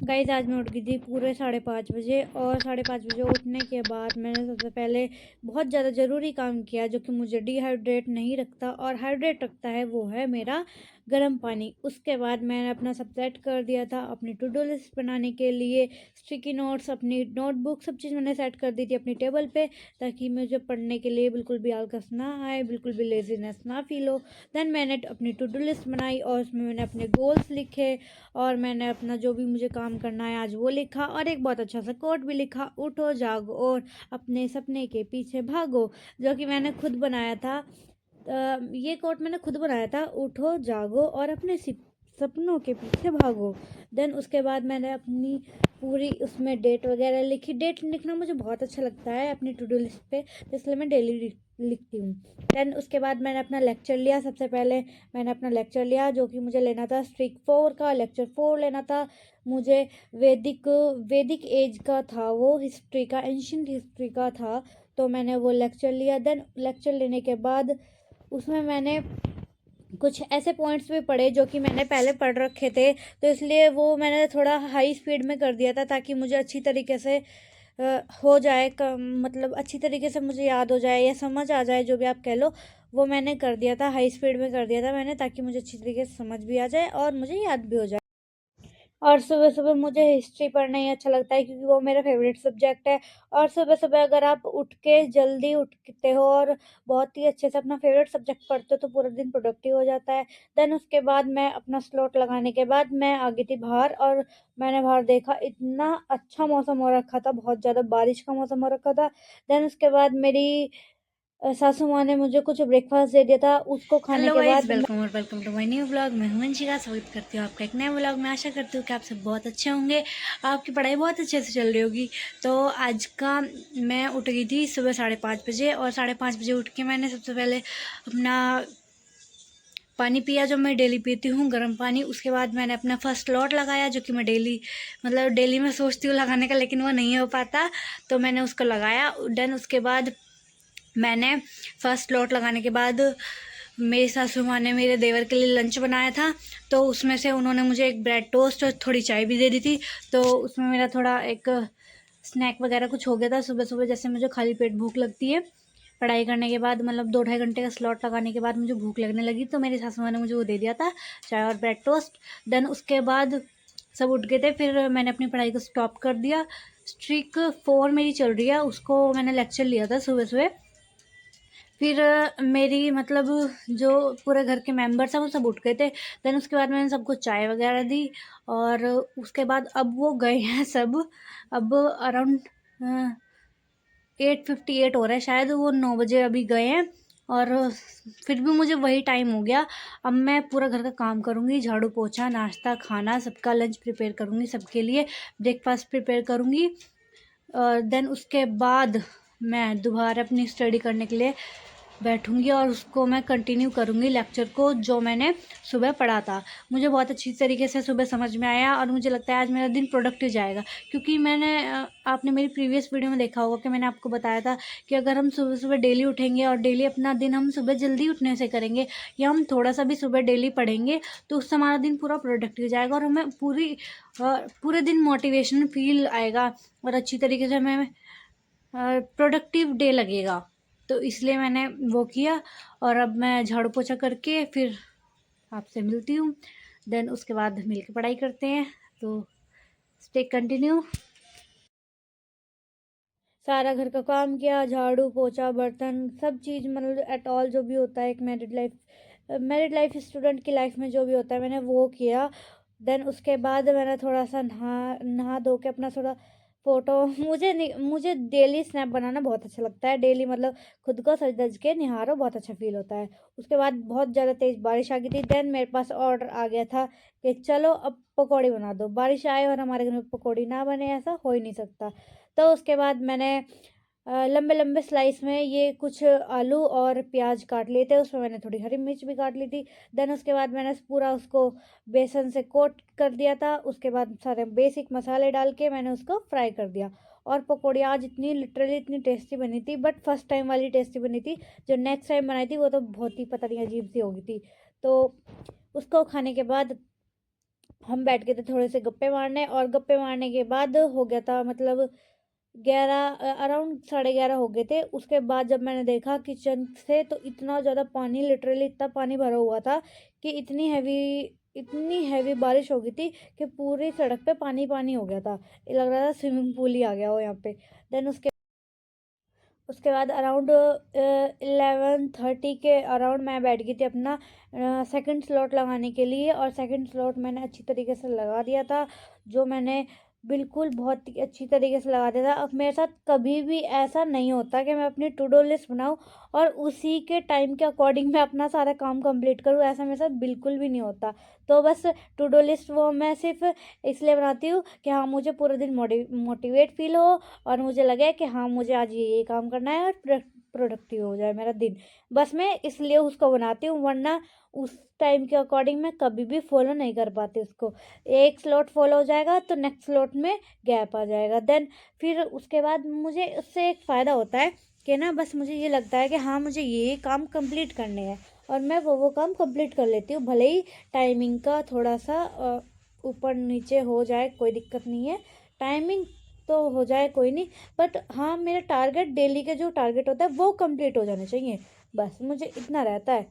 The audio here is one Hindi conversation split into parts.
गाइस आज मैं उठ गई थी पूरे 5:30 बजे, और 5:30 बजे उठने के बाद मैंने सबसे पहले बहुत ज़्यादा ज़रूरी काम किया जो कि मुझे डिहाइड्रेट नहीं रखता और हाइड्रेट रखता है, वो है मेरा गर्म पानी। उसके बाद मैंने अपना सब सेट कर दिया था अपनी टू डू लिस्ट बनाने के लिए। स्टिकी नोट्स, अपनी नोटबुक, सब चीज़ मैंने सेट कर दी थी अपनी टेबल पे, ताकि मुझे पढ़ने के लिए बिल्कुल भी आलस ना आए, बिल्कुल भी लेजीनेस ना फील हो। देन मैंने अपनी टू डू लिस्ट बनाई और उसमें मैंने अपने गोल्स लिखे, और मैंने अपना जो भी मुझे काम करना है आज वो लिखा, और एक बहुत अच्छा सा कोट भी लिखा, उठो जागो और अपने सपने के पीछे भागो, जो कि मैंने खुद बनाया था। ये कोट मैंने खुद बनाया था, उठो जागो और अपने सपनों के पीछे भागो। देन उसके बाद मैंने अपनी पूरी उसमें डेट वगैरह लिखी। डेट लिखना मुझे बहुत अच्छा लगता है अपनी टू डू लिस्ट पे, तो इसलिए मैं डेली लिखती हूँ। देन उसके बाद मैंने अपना लेक्चर लिया। सबसे पहले मैंने अपना लेक्चर लिया, जो कि मुझे लेना था स्ट्रिक 4 का, लेक्चर 4 लेना था मुझे। वैदिक एज का था वो, हिस्ट्री का, एंशियंट हिस्ट्री का था, तो मैंने वो लेक्चर लिया। देन लेक्चर लेने के बाद उसमें मैंने कुछ ऐसे पॉइंट्स भी पढ़े जो कि मैंने पहले पढ़ रखे थे, तो इसलिए वो मैंने थोड़ा हाई स्पीड में कर दिया था, ताकि मुझे अच्छी तरीके से हो जाए, मतलब अच्छी तरीके से मुझे याद हो जाए या समझ आ जाए, जो भी आप कह लो। वो मैंने कर दिया था, हाई स्पीड में कर दिया था मैंने, ताकि मुझे अच्छी तरीके से समझ भी आ जाए और मुझे याद भी हो जाए। और सुबह सुबह मुझे हिस्ट्री पढ़ना ही अच्छा लगता है, क्योंकि वो मेरा फेवरेट सब्जेक्ट है। और सुबह सुबह अगर आप उठ के जल्दी उठते हो और बहुत ही अच्छे से अपना फेवरेट सब्जेक्ट पढ़ते हो, तो पूरा दिन प्रोडक्टिव हो जाता है। देन उसके बाद मैं अपना स्लॉट लगाने के बाद मैं आ गई थी बाहर, और मैंने बाहर देखा, इतना अच्छा मौसम हो रखा था, बहुत ज़्यादा बारिश का मौसम हो रखा था। देन उसके बाद मेरी सासू माँ ने मुझे कुछ ब्रेकफास्ट दे दिया था, उसको खाने हेलो के गाइस, बाद वेलकम और welcome to my new blog. मैं हूं अंशिका, स्वागत करती हूँ आपका एक नए ब्लॉग में। आशा करती हूँ कि आप सब बहुत अच्छे होंगे, आपकी पढ़ाई बहुत अच्छे से चल रही होगी। तो आज का मैं उठ गई थी सुबह 5:30 बजे, और 5:30 बजे उठ के मैंने सबसे पहले अपना पानी पिया, जो मैं डेली पीती हूँ, गर्म पानी। उसके बाद मैंने अपना फर्स्ट लॉट लगाया, जो कि मैं डेली मैं सोचती हूँ लगाने का, लेकिन वो नहीं हो पाता, तो मैंने उसको लगाया। देन उसके बाद मैंने फर्स्ट लॉट लगाने के बाद मेरी सासू माँ ने मेरे देवर के लिए लंच बनाया था, तो उसमें से उन्होंने मुझे एक ब्रेड टोस्ट और थोड़ी चाय भी दे दी थी। तो उसमें मेरा थोड़ा एक स्नैक वगैरह कुछ हो गया था। सुबह सुबह जैसे मुझे खाली पेट भूख लगती है पढ़ाई करने के बाद, मतलब 2-2.5 घंटे का स्लॉट लगाने के बाद मुझे भूख लगने लगी, तो मेरी सासू माँ ने मुझे वो दे दिया था, चाय और ब्रेड टोस्ट। देन उसके बाद सब उठ गए थे, फिर मैंने अपनी पढ़ाई को स्टॉप कर दिया। स्ट्रिक 4 मेरी चल रही है, उसको मैंने लेक्चर लिया था सुबह सुबह। फिर मेरी मतलब जो पूरे घर के मेंबर्स हैं वो सब उठ गए थे। देन उसके बाद मैंने सबको चाय वगैरह दी, और उसके बाद अब वो गए हैं सब। अब अराउंड 8:58 हो रहा है, शायद वो 9 बजे अभी गए हैं, और फिर भी मुझे वही टाइम हो गया। अब मैं पूरा घर का काम करूँगी, झाड़ू पोछा, नाश्ता, खाना, सबका लंच प्रिपेयर करूँगी, सबके लिए ब्रेकफास्ट प्रिपेयर करूँगी। और देन उसके बाद मैं दोबारा अपनी स्टडी करने के लिए बैठूंगी, और उसको मैं कंटिन्यू करूँगी लेक्चर को, जो मैंने सुबह पढ़ा था। मुझे बहुत अच्छी तरीके से सुबह समझ में आया, और मुझे लगता है आज मेरा दिन प्रोडक्टिव जाएगा, क्योंकि आपने मेरी प्रीवियस वीडियो में देखा होगा कि मैंने आपको बताया था कि अगर हम सुबह सुबह डेली उठेंगे और डेली अपना दिन हम सुबह जल्दी उठने से करेंगे, या हम थोड़ा सा भी सुबह डेली पढ़ेंगे, तो उससे हमारा दिन पूरा प्रोडक्टिव जाएगा, और हमें पूरे दिन मोटिवेशन फील आएगा, और अच्छी तरीके से हमें प्रोडक्टिव डे लगेगा। तो इसलिए मैंने वो किया, और अब मैं झाड़ू पोछा करके फिर आपसे मिलती हूँ। देन उसके बाद मिल के पढ़ाई करते हैं, तो स्टे कंटिन्यू। सारा घर का काम किया, झाड़ू पोछा बर्तन सब चीज़, मतलब एट ऑल जो भी होता है एक मैरिड लाइफ स्टूडेंट की लाइफ में जो भी होता है, मैंने वो किया। देन उसके बाद मैंने थोड़ा सा नहा नहा धो के अपना थोड़ा फ़ोटो मुझे डेली स्नैप बनाना बहुत अच्छा लगता है। डेली मतलब खुद को सज धज के निहारो, बहुत अच्छा फ़ील होता है। उसके बाद बहुत ज़्यादा तेज़ बारिश आ गई थी। देन मेरे पास ऑर्डर आ गया था कि चलो अब पकौड़ी बना दो। बारिश आए और हमारे घर में पकौड़ी ना बने, ऐसा हो ही नहीं सकता। तो उसके बाद मैंने लंबे लंबे स्लाइस में ये कुछ आलू और प्याज काट लिए थे, उसमें मैंने थोड़ी हरी मिर्च भी काट ली थी। देन उसके बाद मैंने पूरा उसको बेसन से कोट कर दिया था। उसके बाद सारे बेसिक मसाले डाल के मैंने उसको फ्राई कर दिया, और पकौड़ी आज लिटरली इतनी टेस्टी बनी थी, बट फर्स्ट टाइम वाली टेस्टी बनी थी। जो नेक्स्ट टाइम बनाई थी वो तो बहुत ही पता नहीं अजीब सी हो गई थी। तो उसको खाने के बाद हम बैठ गए थे थोड़े से गप्पे मारने, और गप्पे मारने के बाद हो गया था मतलब 11 अराउंड 11:30 हो गए थे। उसके बाद जब मैंने देखा किचन से, तो इतना ज़्यादा पानी, लिटरली इतना पानी भरा हुआ था कि इतनी हैवी बारिश हो गई थी कि पूरी सड़क पे पानी पानी हो गया था। ये लग रहा था स्विमिंग पूल ही आ गया हो यहाँ पे। देन उसके बाद अराउंड 11:30 के अराउंड मैं बैठ गई थी अपना सेकंड स्लॉट लगाने के लिए, और सेकंड स्लॉट मैंने अच्छी तरीके से लगा दिया था, जो मैंने बिल्कुल बहुत ही अच्छी तरीके से लगा दिया था। अब मेरे साथ कभी भी ऐसा नहीं होता कि मैं अपनी टू डू लिस्ट बनाऊं और उसी के टाइम के अकॉर्डिंग मैं अपना सारा काम कंप्लीट करूं, ऐसा मेरे साथ बिल्कुल भी नहीं होता। तो बस टू डू लिस्ट वो मैं सिर्फ इसलिए बनाती हूँ कि हाँ, मुझे पूरे दिन मोटिवेट फील हो, और मुझे लगे कि हाँ, मुझे आज ये काम करना है और प्रोडक्टिव हो जाए मेरा दिन। बस मैं इसलिए उसको बनाती हूँ, वरना उस टाइम के अकॉर्डिंग मैं कभी भी फॉलो नहीं कर पाती उसको। एक स्लॉट फॉलो हो जाएगा तो नेक्स्ट स्लॉट में गैप आ जाएगा। देन फिर उसके बाद मुझे उससे एक फ़ायदा होता है कि ना, बस मुझे ये लगता है कि हाँ, मुझे ये काम कंप्लीट करने हैं, और मैं वो काम कंप्लीट कर लेती हूँ, भले ही टाइमिंग का थोड़ा सा ऊपर नीचे हो जाए, कोई दिक्कत नहीं है। टाइमिंग तो हो जाए कोई नहीं, बट हाँ, मेरा टारगेट डेली के जो टारगेट होता है वो कंप्लीट हो जाने चाहिए, बस मुझे इतना रहता है।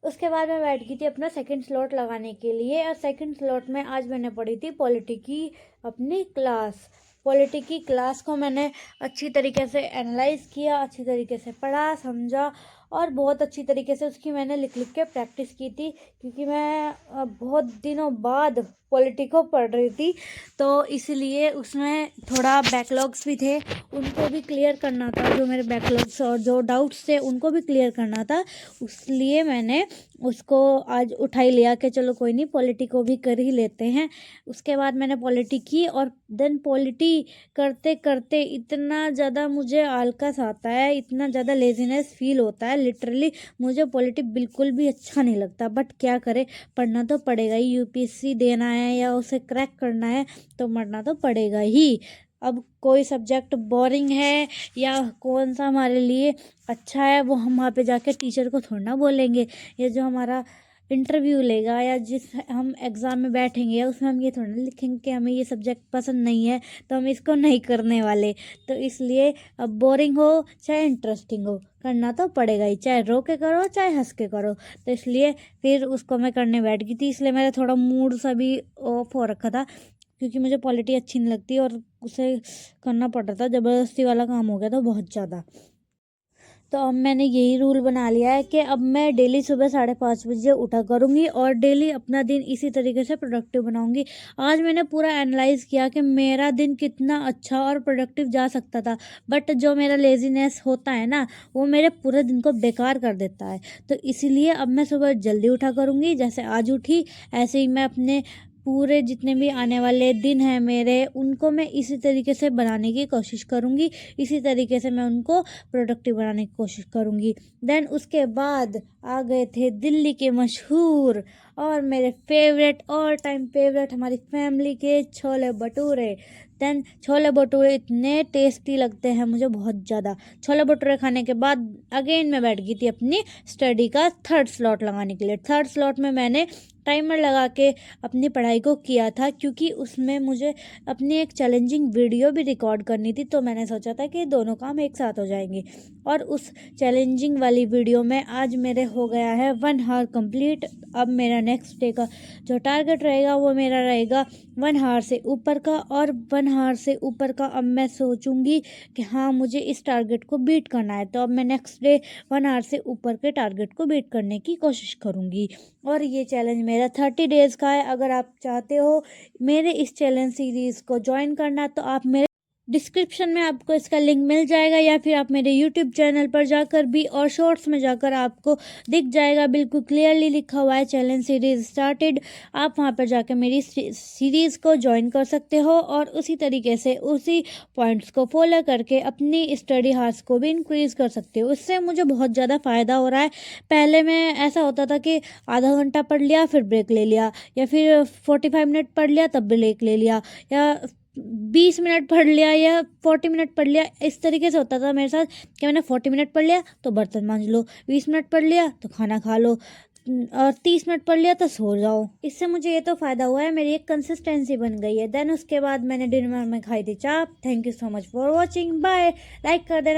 उसके बाद मैं बैठ गई थी अपना सेकंड स्लॉट लगाने के लिए, और सेकंड स्लॉट में आज मैंने पढ़ी थी पॉलिटी की अपनी क्लास। पॉलिटी की क्लास को मैंने अच्छी तरीके से एनालाइज किया, अच्छी तरीके से पढ़ा समझा, और बहुत अच्छी तरीके से उसकी मैंने लिख लिख के प्रैक्टिस की थी, क्योंकि मैं बहुत दिनों बाद पॉलिटी को पढ़ रही थी, तो इसलिए उसमें थोड़ा बैकलॉग्स भी थे, उनको भी क्लियर करना था। जो मेरे बैकलॉग्स और जो डाउट्स थे उनको भी क्लियर करना था, इसलिए मैंने उसको आज उठा ही लिया कि चलो कोई नहीं, पॉलिटी को भी कर ही लेते हैं। उसके बाद मैंने पॉलिटी की, और देन पॉलिटी करते करते इतना ज़्यादा मुझे आलकस आता है, इतना ज़्यादा लेजीनेस फील होता है, लिटरली मुझे पॉलिटी बिल्कुल भी अच्छा नहीं लगता। बट क्या करे, पढ़ना तो पड़ेगा ही, यूपीएससी देना है या उसे क्रैक करना है तो पढ़ना तो पड़ेगा ही। अब कोई सब्जेक्ट बोरिंग है या कौन सा हमारे लिए अच्छा है, वो हम वहाँ पे जाके टीचर को थोड़ा ना बोलेंगे, या जो हमारा इंटरव्यू लेगा या जिस हम एग्ज़ाम में बैठेंगे उसमें हम ये थोड़ा ना लिखेंगे कि हमें ये सब्जेक्ट पसंद नहीं है तो हम इसको नहीं करने वाले। तो इसलिए अब बोरिंग हो चाहे इंटरेस्टिंग हो, करना तो पड़ेगा ही, चाहे रो के करो चाहे हंस के करो। तो इसलिए फिर उसको मैं करने बैठ गई थी, इसलिए मेरा थोड़ा मूड सा भी ऑफ हो रखा था, क्योंकि मुझे पॉलिटी अच्छी नहीं लगती और उसे करना पड़ रहा था, ज़बरदस्ती वाला काम हो गया था बहुत ज़्यादा। तो अब मैंने यही रूल बना लिया है कि अब मैं डेली सुबह 5:30 बजे उठा करूँगी, और डेली अपना दिन इसी तरीके से प्रोडक्टिव बनाऊँगी। आज मैंने पूरा एनालाइज़ किया कि मेरा दिन कितना अच्छा और प्रोडक्टिव जा सकता था, बट जो मेरा लेज़ीनेस होता है ना, वो मेरे पूरे दिन को बेकार कर देता है। तो इसीलिए अब मैं सुबह जल्दी उठा करूँगी, जैसे आज उठी ऐसे ही मैं अपने पूरे जितने भी आने वाले दिन हैं मेरे, उनको मैं इसी तरीके से बनाने की कोशिश करूँगी, इसी तरीके से मैं उनको प्रोडक्टिव बनाने की कोशिश करूँगी। देन उसके बाद आ गए थे दिल्ली के मशहूर और मेरे फेवरेट, ऑल टाइम फेवरेट, हमारी फैमिली के छोले भटूरे। देन छोले भटूरे इतने टेस्टी लगते हैं मुझे बहुत ज़्यादा। छोले भटूरे खाने के बाद अगेन मैं बैठ गई थी अपनी स्टडी का थर्ड स्लॉट लगाने के लिए। थर्ड स्लॉट में मैंने टाइमर लगा के अपनी पढ़ाई को किया था, क्योंकि उसमें मुझे अपनी एक चैलेंजिंग वीडियो भी रिकॉर्ड करनी थी, तो मैंने सोचा था कि दोनों काम एक साथ हो जाएंगे। और उस चैलेंजिंग वाली वीडियो में आज मेरे हो गया है 1 आवर कंप्लीट। अब मेरा नेक्स्ट डे का जो टारगेट रहेगा वो मेरा रहेगा 1 आवर से ऊपर का, और 1 आवर से ऊपर का अब मैं सोचूंगी कि हाँ, मुझे इस टारगेट को बीट करना है, तो अब मैं नेक्स्ट डे 1 आवर से ऊपर के टारगेट को बीट करने की कोशिश करूँगी। और ये चैलेंज मेरा 30 डेज़ का है। अगर आप चाहते हो मेरे इस चैलेंज सीरीज़ को ज्वाइन करना, तो आप मेरे डिस्क्रिप्शन में आपको इसका लिंक मिल जाएगा, या फिर आप मेरे यूट्यूब चैनल पर जाकर भी और शॉर्ट्स में जाकर आपको दिख जाएगा, बिल्कुल क्लियरली लिखा हुआ है चैलेंज सीरीज स्टार्टेड। आप वहां पर जाकर मेरी सीरीज़ को ज्वाइन कर सकते हो, और उसी तरीके से उसी पॉइंट्स को फॉलो करके अपनी स्टडी हार्स को भी इंक्रीज़ कर सकते हो। इससे मुझे बहुत ज़्यादा फ़ायदा हो रहा है। पहले मैं ऐसा होता था कि आधा घंटा पढ़ लिया फिर ब्रेक ले लिया, या फिर 45 मिनट पढ़ लिया तब ब्रेक ले लिया, या 20 मिनट पढ़ लिया या 40 मिनट पढ़ लिया, इस तरीके से होता था मेरे साथ कि मैंने 40 मिनट पढ़ लिया तो बर्तन मांज लो, 20 मिनट पढ़ लिया तो खाना खा लो, और 30 मिनट पढ़ लिया तो सो जाओ। इससे मुझे ये तो फ़ायदा हुआ है, मेरी एक कंसिस्टेंसी बन गई है। देन उसके बाद मैंने डिनर में खाई थी चाप। Thank you so much for watching, bye. Like कर देना।